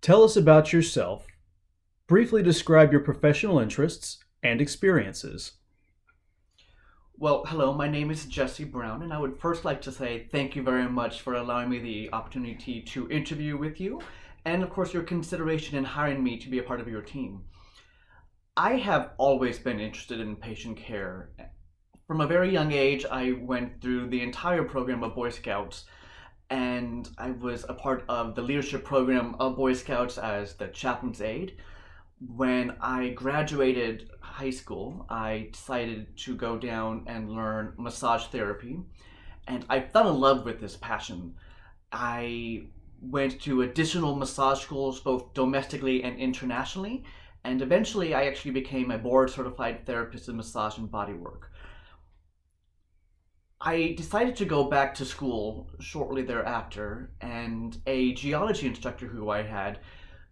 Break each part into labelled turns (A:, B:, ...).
A: Tell us about yourself. Briefly describe your professional interests and experiences.
B: Well, hello, my name is Jesse Brown, and I would first like to say thank you very much for allowing me the opportunity to interview with you, and of course, your consideration in hiring me to be a part of your team. I have always been interested in patient care. From a very young age, I went through the entire program of Boy Scouts, and I was a part of the leadership program of Boy Scouts as the chaplain's aide. When I graduated high school, I decided to go down and learn massage therapy, and I fell in love with this passion. I went to additional massage schools, both domestically and internationally, and eventually I actually became a board certified therapist in massage and bodywork. I decided to go back to school shortly thereafter, and a geology instructor who I had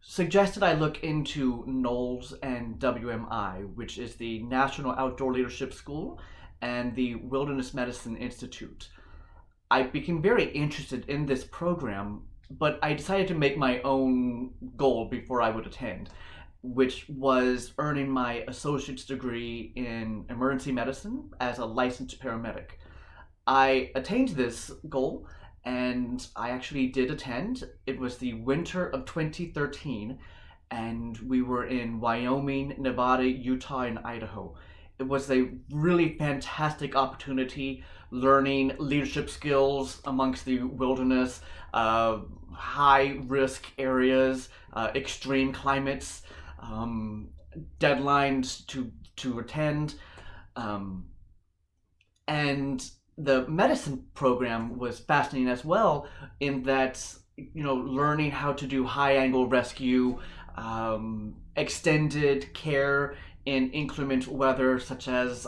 B: suggested I look into NOLS and WMI, which is the National Outdoor Leadership School and the Wilderness Medicine Institute. I became very interested in this program, but I decided to make my own goal before I would attend, which was earning my associate's degree in emergency medicine as a licensed paramedic. I attained this goal and I actually did attend. It was the winter of 2013, and we were in Wyoming, Nevada, Utah, and Idaho. It was a really fantastic opportunity learning leadership skills amongst the wilderness, high risk areas, extreme climates, um, deadlines to attend. Um, and the medicine program was fascinating as well in that learning how to do high angle rescue, extended care in inclement weather such as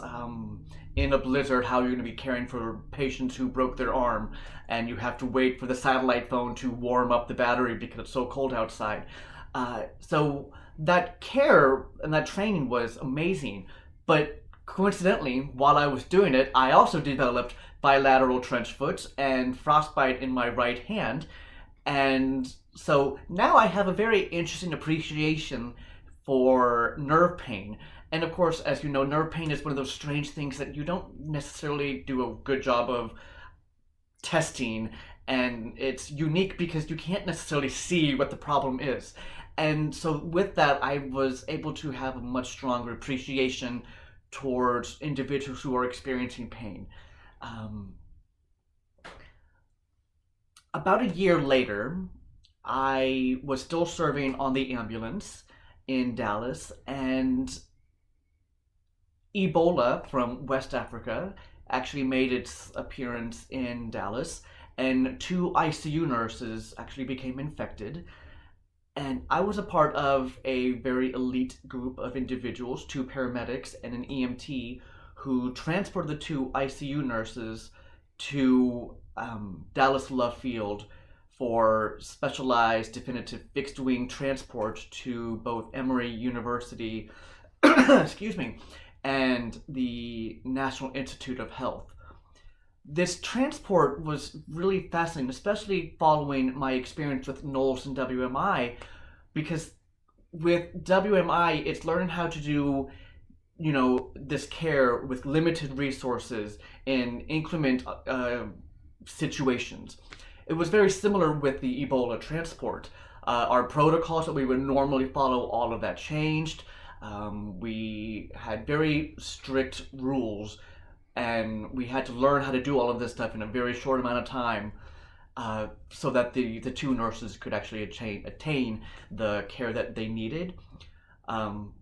B: in a blizzard, how you're going to be caring for patients who broke their arm and you have to wait for the satellite phone to warm up the battery because it's so cold outside. So that care and that training was amazing, but coincidentally, while I was doing it, I also developed bilateral trench foot and frostbite in my right hand. And so now I have a very interesting appreciation for nerve pain. And of course, as you know, nerve pain is one of those strange things that you don't necessarily do a good job of testing. And it's unique because you can't necessarily see what the problem is. And so, with that, I was able to have a much stronger appreciation towards individuals who are experiencing pain. Um, about a year later, I was still serving on the ambulance in Dallas, and Ebola from West Africa actually made its appearance in Dallas, and two ICU nurses actually became infected. And I was a part of a very elite group of individuals, two paramedics and an EMT, who transported the two ICU nurses to Dallas Love Field for specialized definitive fixed wing transport to both Emory University, excuse me, and the National Institute of Health. This transport was really fascinating, especially following my experience with Knowles and WMI, because with WMI, it's learning how to do, this care with limited resources in inclement situations. It was very similar with the Ebola transport. Our protocols that we would normally follow, all of that changed. We had very strict rules, and we had to learn how to do all of this stuff in a very short amount of time, so that the two nurses could actually attain the care that they needed. Um,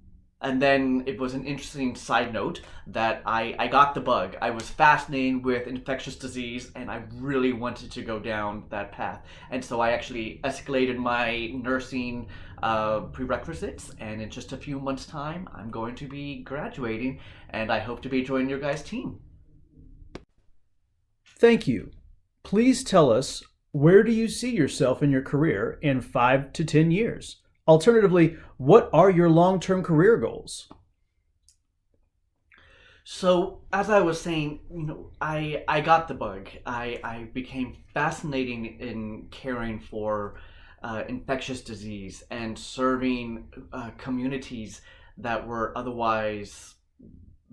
B: and then it was an interesting side note that I got the bug. I was fascinated with infectious disease and I really wanted to go down that path. And so I actually escalated my nursing prerequisites, and in just a few months' time, I'm going to be graduating and I hope to be joining your guys' team.
A: Thank you. Please tell us, where do you see yourself in your career in 5 to 10 years? Alternatively, what are your long term career goals?
B: So, as I was saying, I got the bug. I became fascinating in caring for infectious disease and serving communities that were otherwise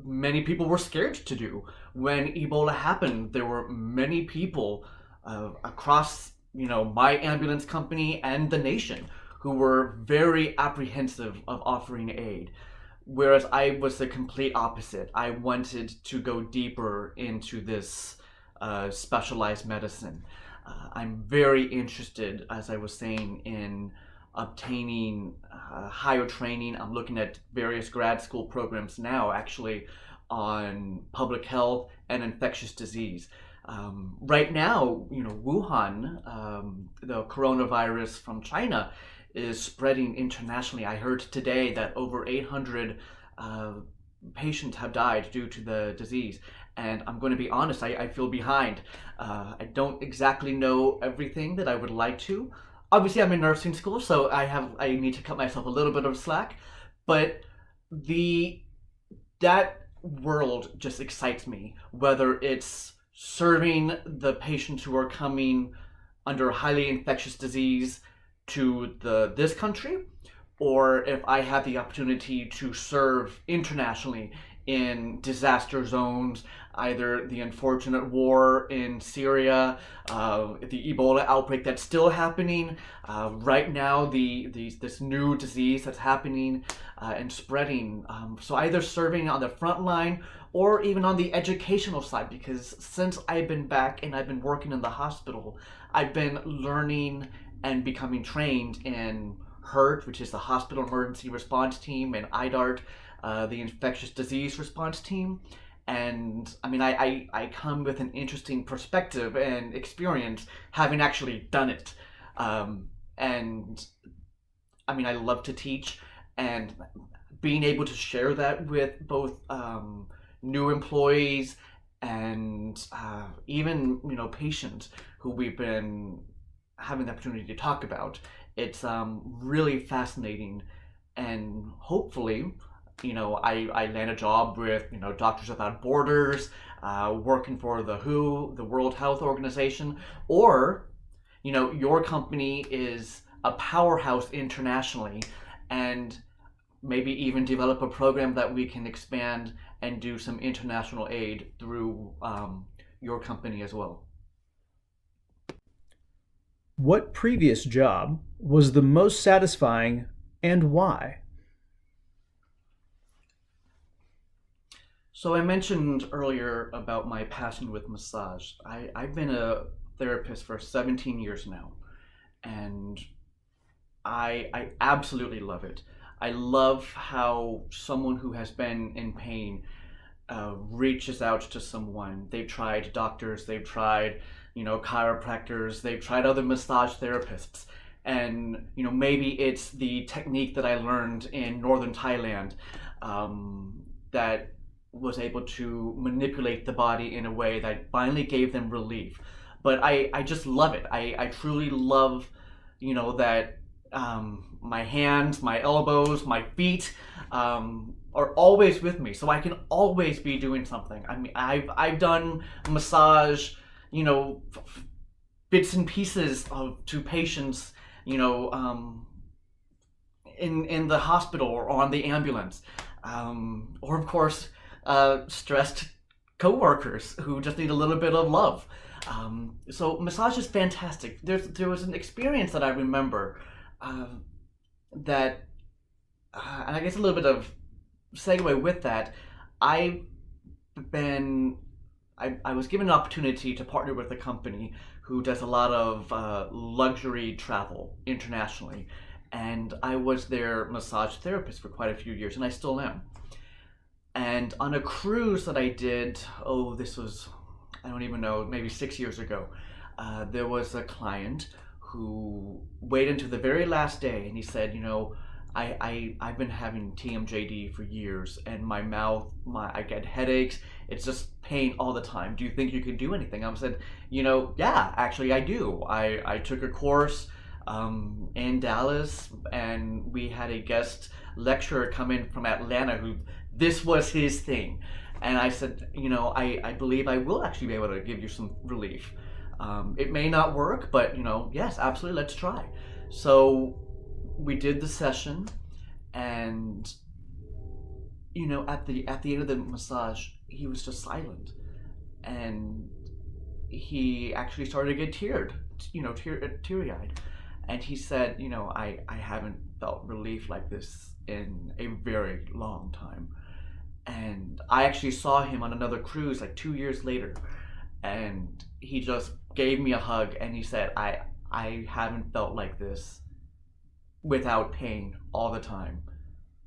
B: many people were scared to do. When Ebola happened, there were many people across, my ambulance company and the nation who were very apprehensive of offering aid. Whereas I was the complete opposite. I wanted to go deeper into this specialized medicine. I'm very interested, as I was saying, in obtaining higher training. I'm looking at various grad school programs now, actually, on public health and infectious disease. Right now, Wuhan, the coronavirus from China, is spreading internationally. I heard today that over 800 patients have died due to the disease. And I'm going to be honest, I feel behind. I don't exactly know everything that I would like to. Obviously, I'm in nursing school, so I need to cut myself a little bit of slack. But the that world just excites me. Whether it's serving the patients who are coming under highly infectious disease to this country, or if I have the opportunity to serve internationally in disaster zones, either the unfortunate war in Syria, the Ebola outbreak that's still happening, right now this new disease that's happening and spreading. So either serving on the front line or even on the educational side, because since I've been back and I've been working in the hospital, I've been learning and becoming trained in HERT, which is the Hospital Emergency Response Team, and IDART, the Infectious Disease Response Team. And I mean, I come with an interesting perspective and experience having actually done it. And I mean, I love to teach, and being able to share that with both new employees and even patients who we've been having the opportunity to talk about. It's really fascinating, and hopefully, I land a job with Doctors Without Borders, working for the WHO, the World Health Organization, or your company is a powerhouse internationally, and maybe even develop a program that we can expand and do some international aid through your company as well.
A: What previous job was the most satisfying and why?
B: So I mentioned earlier about my passion with massage. I've been a therapist for 17 years now, and I absolutely love it. I love how someone who has been in pain reaches out to someone. They've tried doctors, they've tried, chiropractors, they've tried other massage therapists. And, maybe it's the technique that I learned in northern Thailand that was able to manipulate the body in a way that finally gave them relief. But I just love it. I truly love, that my hands, my elbows, my feet are always with me, so I can always be doing something. I mean, I've done massage, bits and pieces to patients, in the hospital or on the ambulance, or of course, stressed coworkers who just need a little bit of love. So massage is fantastic. There was an experience that I remember that, and I guess a little bit of segue with that. I've been I was given an opportunity to partner with a company who does a lot of luxury travel internationally, and I was their massage therapist for quite a few years, and I still am. And on a cruise that I did, this was, I don't even know, maybe 6 years ago, there was a client who waited until the very last day, and he said, I've been having TMJD for years, and my mouth, I get headaches. It's just pain all the time. Do you think you can do anything? I said, yeah, actually I do. I took a course in Dallas, and we had a guest lecturer come in from Atlanta who this was his thing. And I said, I believe I will actually be able to give you some relief. It may not work, but yes, absolutely, let's try. So we did the session, and at the end of the massage, he was just silent, and he actually started to get teary eyed, and he said, I haven't felt relief like this in a very long time. And I actually saw him on another cruise like 2 years later, and he just gave me a hug and he said, I haven't felt like this without pain all the time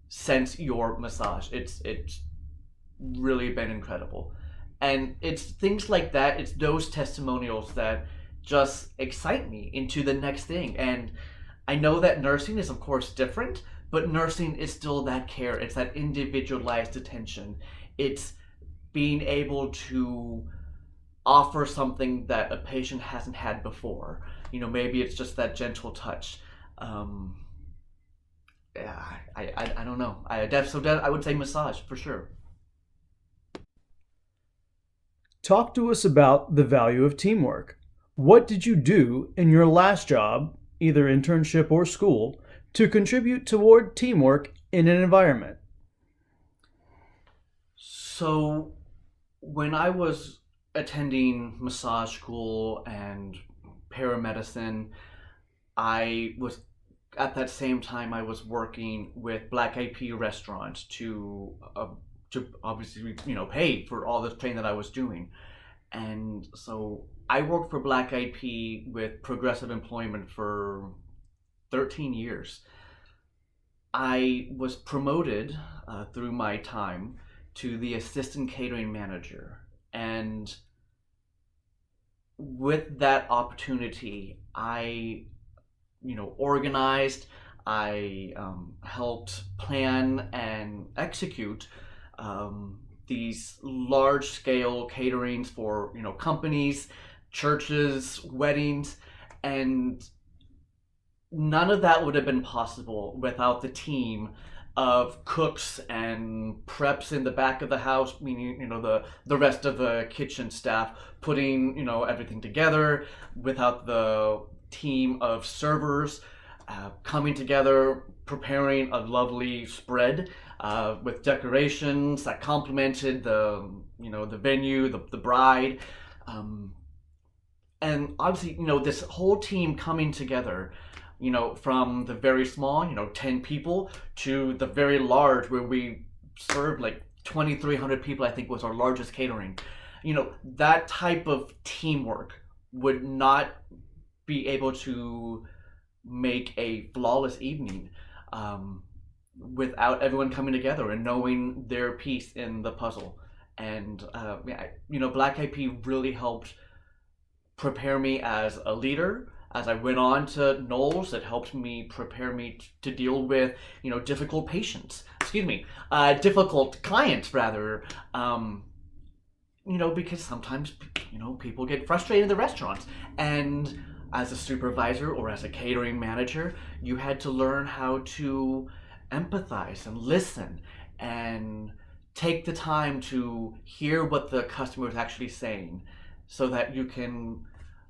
B: since your massage. It's really been incredible. And it's things like that, it's those testimonials that just excite me into the next thing. And I know that nursing is, of course, different, but nursing is still that care. It's that individualized attention. It's being able to offer something that a patient hasn't had before. Maybe it's just that gentle touch. Um, yeah, I don't know. I would say massage for sure.
A: Talk to us about the value of teamwork. What did you do in your last job, either internship or school, to contribute toward teamwork in an environment?
B: So when I was attending massage school and paramedicine, I was at that same time I was working with Black IP restaurants to obviously pay for all this training that I was doing. And so I worked for Black IP with progressive employment for 13 years. I was promoted through my time to the assistant catering manager. And with that opportunity, I, organized, I helped plan and execute these large scale caterings for, companies, churches, weddings, and none of that would have been possible without the team of cooks and preps in the back of the house, meaning the rest of the kitchen staff putting everything together, without the team of servers coming together, preparing a lovely spread with decorations that complemented the venue, the bride. Um, and obviously, this whole team coming together, from the very small, 10 people, to the very large where we served like 2,300 people, I think was our largest catering. That type of teamwork would not be able to make a flawless evening without everyone coming together and knowing their piece in the puzzle. And yeah, Black IP really helped prepare me as a leader. As I went on to Knowles, it helped me prepare me to deal with, difficult patients. Excuse me, difficult clients rather. Because sometimes, people get frustrated in the restaurants, and as a supervisor or as a catering manager, you had to learn how to empathize and listen and take the time to hear what the customer is actually saying so that you can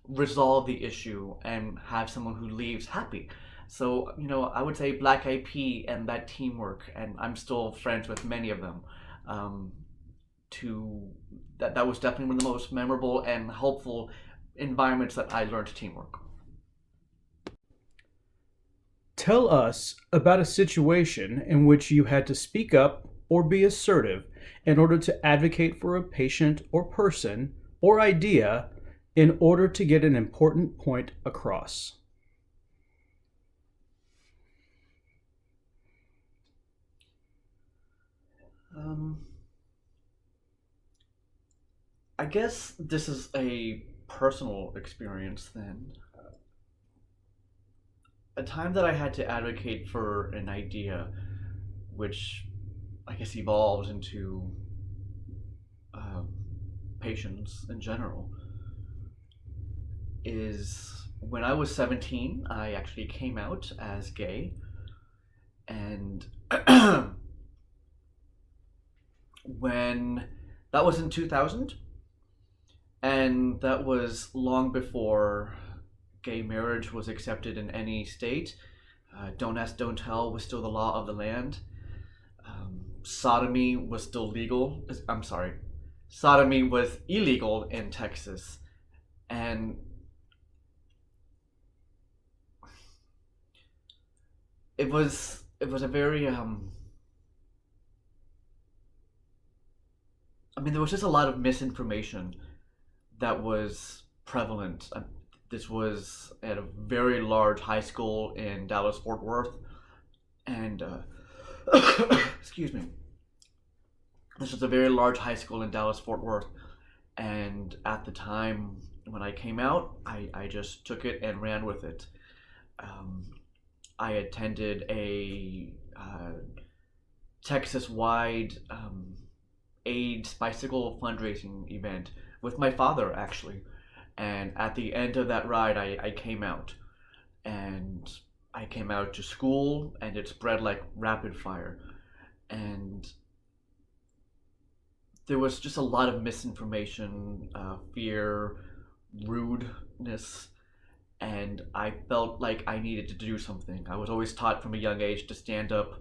B: resolve the issue and have someone who leaves happy. So, I would say Black IP and that teamwork, and I'm still friends with many of them. Um, to that was definitely one of the most memorable and helpful environments that I learned teamwork.
A: Tell us about a situation in which you had to speak up or be assertive in order to advocate for a patient or person or idea in order to get an important point across.
B: Um, I guess this is a personal experience then. A time that I had to advocate for an idea, which I guess evolved into um, patients in general, is when I was 17, I actually came out as gay. And when that was in 2000, and that was long before gay marriage was accepted in any state. Don't ask, don't tell was still the law of the land. Sodomy was still legal. I'm sorry, sodomy was illegal in Texas, and it was a very I mean, there was just a lot of misinformation that was prevalent. This was at a very large high school in Dallas Fort Worth, and excuse me, this was a very large high school in Dallas Fort Worth, and at the time when I came out, I just took it and ran with it. Um, I attended a Texas-wide AIDS bicycle fundraising event with my father, actually. And at the end of that ride, I came out. And I came out to school, and it spread like rapid fire. And there was just a lot of misinformation, fear, rudeness, and I felt like I needed to do something. I was always taught from a young age to stand up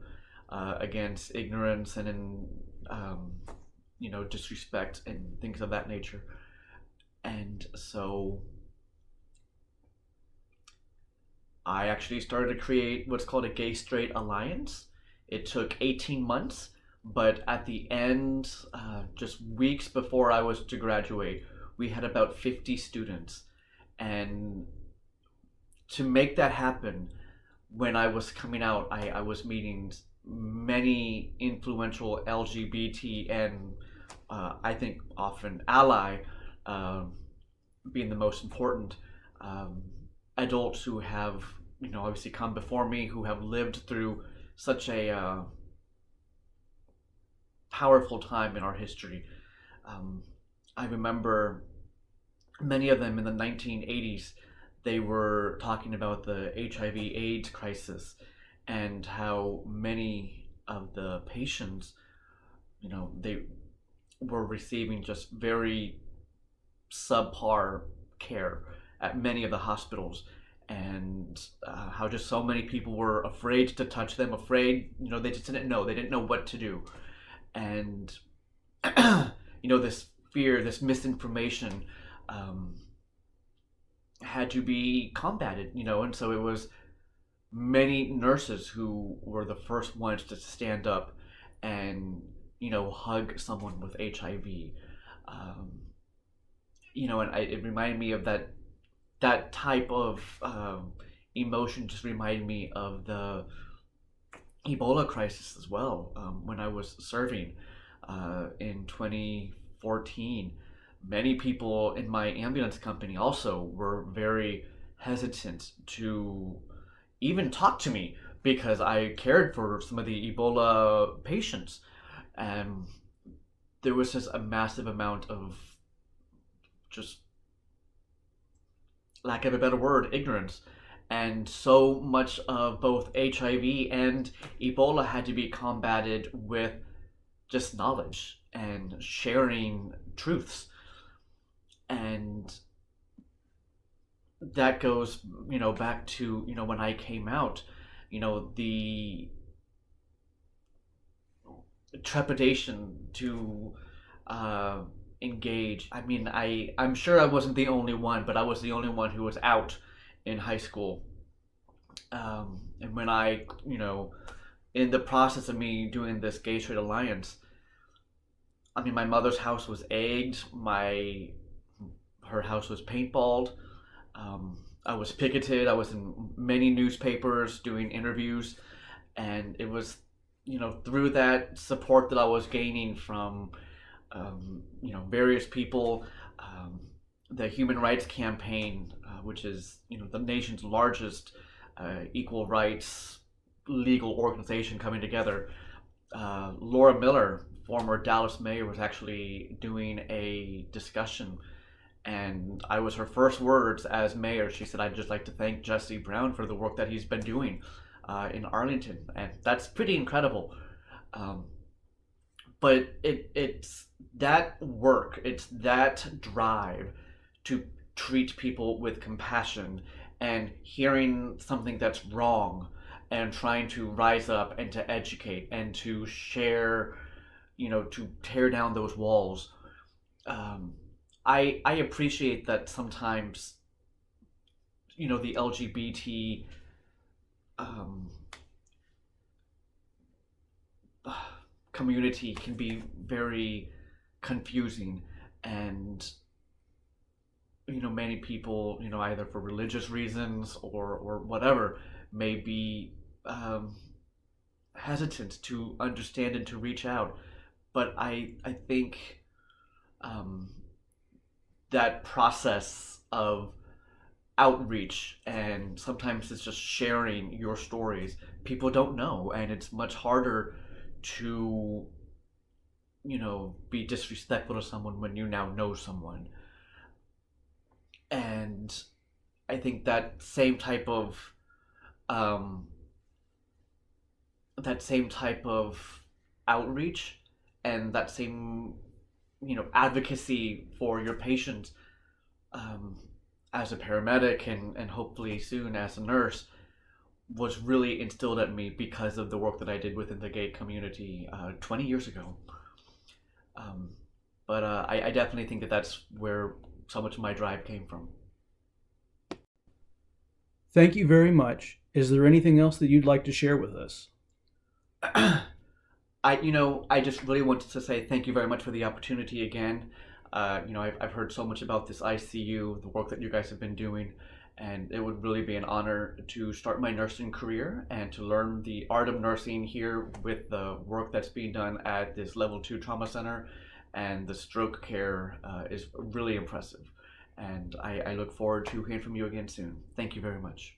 B: against ignorance and um, disrespect and things of that nature. And so I actually started to create what's called a gay straight alliance. It took 18 months, but at the end, just weeks before I was to graduate, we had about 50 students. And to make that happen, when I was coming out, I was meeting many influential LGBT and I think often ally, um, being the most important, um, adults who have, obviously come before me, who have lived through such a powerful time in our history. Um, I remember many of them in the 1980s, they were talking about the HIV/AIDS crisis and how many of the patients, they were receiving just very subpar care at many of the hospitals, and how just so many people were afraid to touch them, afraid, they just didn't know, they didn't know what to do. And this fear, this misinformation, um, had to be combated, and so it was many nurses who were the first ones to stand up and hug someone with HIV. Um, and it reminded me of that type of emotion. Just reminded me of the Ebola crisis as well. When I was serving in 2014, many people in my ambulance company also were very hesitant to even talk to me because I cared for some of the Ebola patients. And there was just a massive amount of, just lack of a better word, ignorance. And so much of both HIV and Ebola had to be combated with just knowledge and sharing truths. And that goes, back to, when I came out, the trepidation to uh, engage. I mean, I'm sure I wasn't the only one, but I was the only one who was out in high school. And when in the process of me doing this gay straight alliance, I mean, my mother's house was egged. Her house was paintballed. I was picketed. I was in many newspapers doing interviews, and it was, through that support that I was gaining from, various people, the Human Rights Campaign, which is, the nation's largest equal rights legal organization coming together. Laura Miller, former Dallas mayor, was actually doing a discussion, and I was her first words as mayor. She said, "I'd just like to thank Jesse Brown for the work that he's been doing in Arlington," and that's pretty incredible. Um, but it's that work, it's that drive to treat people with compassion and hearing something that's wrong and trying to rise up and to educate and to share, to tear down those walls. um, I appreciate that sometimes, the LGBT um, community can be very confusing, and many people, either for religious reasons or whatever, may be um, hesitant to understand and to reach out. But I think um, that process of outreach, and sometimes it's just sharing your stories, people don't know, and it's much harder to be disrespectful to someone when you now know someone. And I think um, that same type of outreach, and that same advocacy for your patients, um, as a paramedic, and hopefully soon as a nurse, was really instilled at me because of the work that I did within the gay community 20 years ago. Um, but I definitely think that that's where so much of my drive came from.
A: Thank you very much. Is there anything else that you'd like to share with us?
B: I just really wanted to say thank you very much for the opportunity again. I've heard so much about this ICU, the work that you guys have been doing, and it would really be an honor to start my nursing career and to learn the art of nursing here with the work that's being done at this level 2 trauma center. And the stroke care is really impressive. And I look forward to hearing from you again soon. Thank you very much.